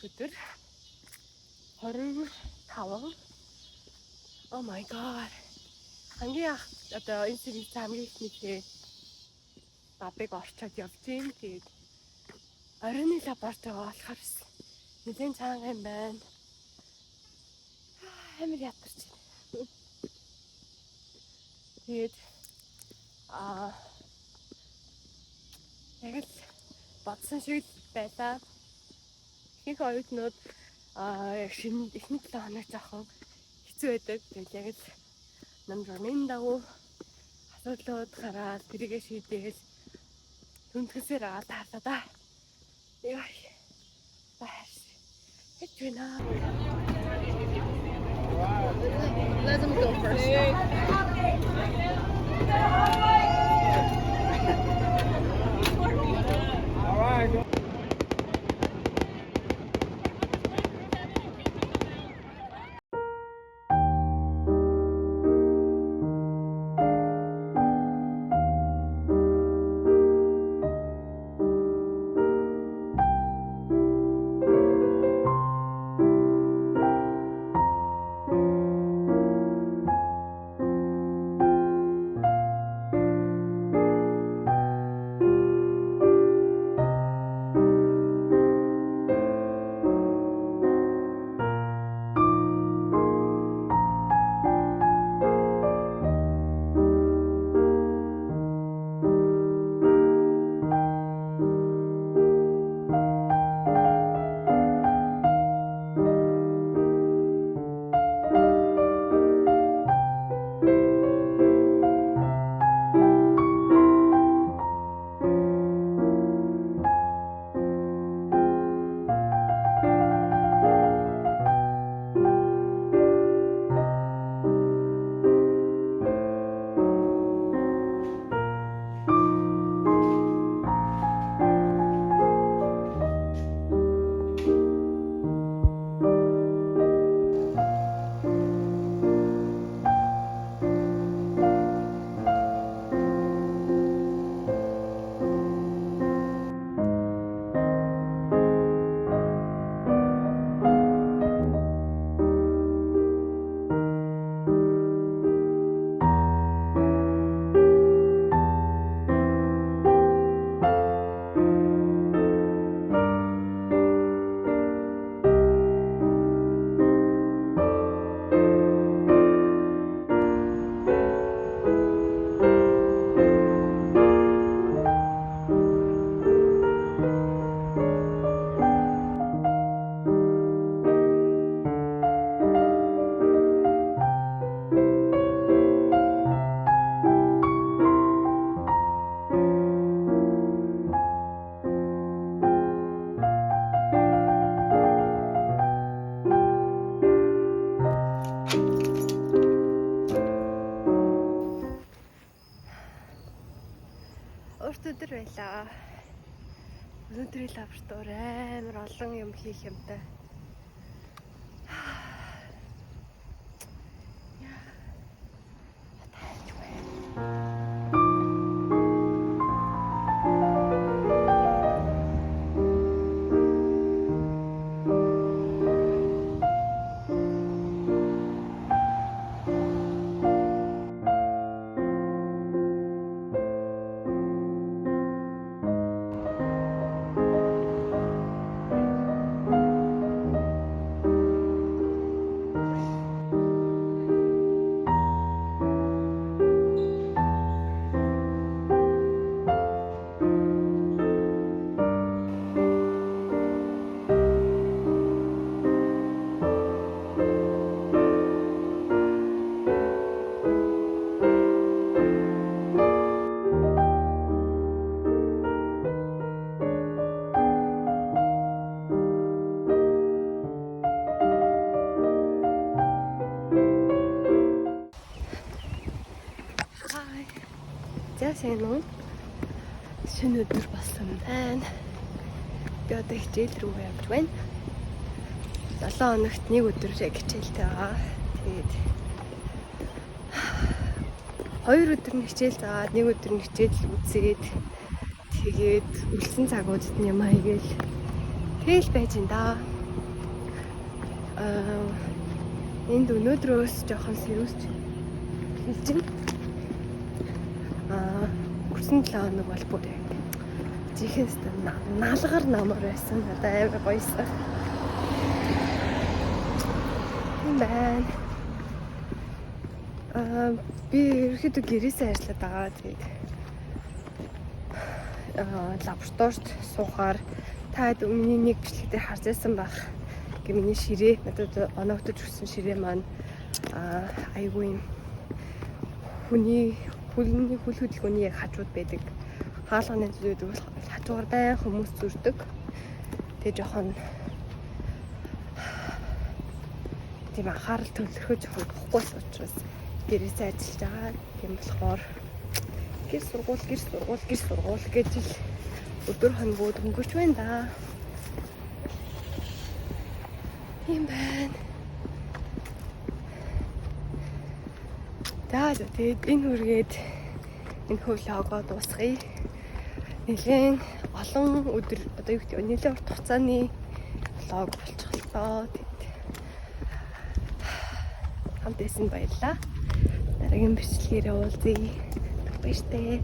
өдөр 25. Oh my god. Хамгийн одоо энэ сэргийцээ хамгийн ихнийхээ бабыг орчоод явж гин. Тэгээд оройны лабораторид болохоор нэлээд цаанга юм байна. Амар ядарч байна. Тэгээд яг л бодсон шиг л байлаа. Ихэнх оюутнууд шинэ эхний 7 хоног жоохон хэцүү байдаг. Тэгээд яг л намжурмын дагуу асуудлууд гараад тэрийгэ шийдээл түнтгэсээр таалаа да. Яа. Баш. It's now. Let them go first. All right. Өдөр байлаа. Өнөөдрийн лаборатори амар олон юм хийх юмтай. Сайн уу? Шинэ өдөр болсон байна. Би одоо хичээл рүү явж байна. 7 хоногт нэг өдөр хичээлтэй байгаа. Тэгээд 2 өдөр нь хичээл заагаад нэг өдөр нь хичээл үзээд тэгээд үлсэн цагуудад юм аягээл тэгэл байж ин да. Энд өнөөдрөөс жоохон сэрүүсч хэлж байна. Хүрсэн 7 хоног бол бүр яг жихэнс наалгаар намар байсан. Надад амар гоёсан. Энэ байна. Би ерөөхдөө гэрээсээ ажиллаад байгаа. Тэгээд лабораторид суухаар та миний нэг бичлэг дээр харж байсан байх. Миний ширээ надад оногдож өгсөн ширээ маань айгүй юм хүний хөл хөдөлгөөний яг хажууд байдаг. Хаалганы зүйлүүд бол хажуугаар байн хүмүүс зүрдэг. Тэгээ жоохон тийм анхаарал төвлөрөхөж жоохон болохгүйс учраас гэрээсээ ажиллаж байгаа. Тийм болохоор гэр сургууль гэж л өдөр хоногуд өнгөрч байна да. Ийм байна. Тэгээд энэ үргээд энэ влогоо дуусгая. Нэлээд олон өдөр одоо юу гэдэг нэлээд урт хугацааны влог болчихлоо. Хамт байсан баярлалаа. Дараагийн бичлэгээр уулзъя. Баяртай.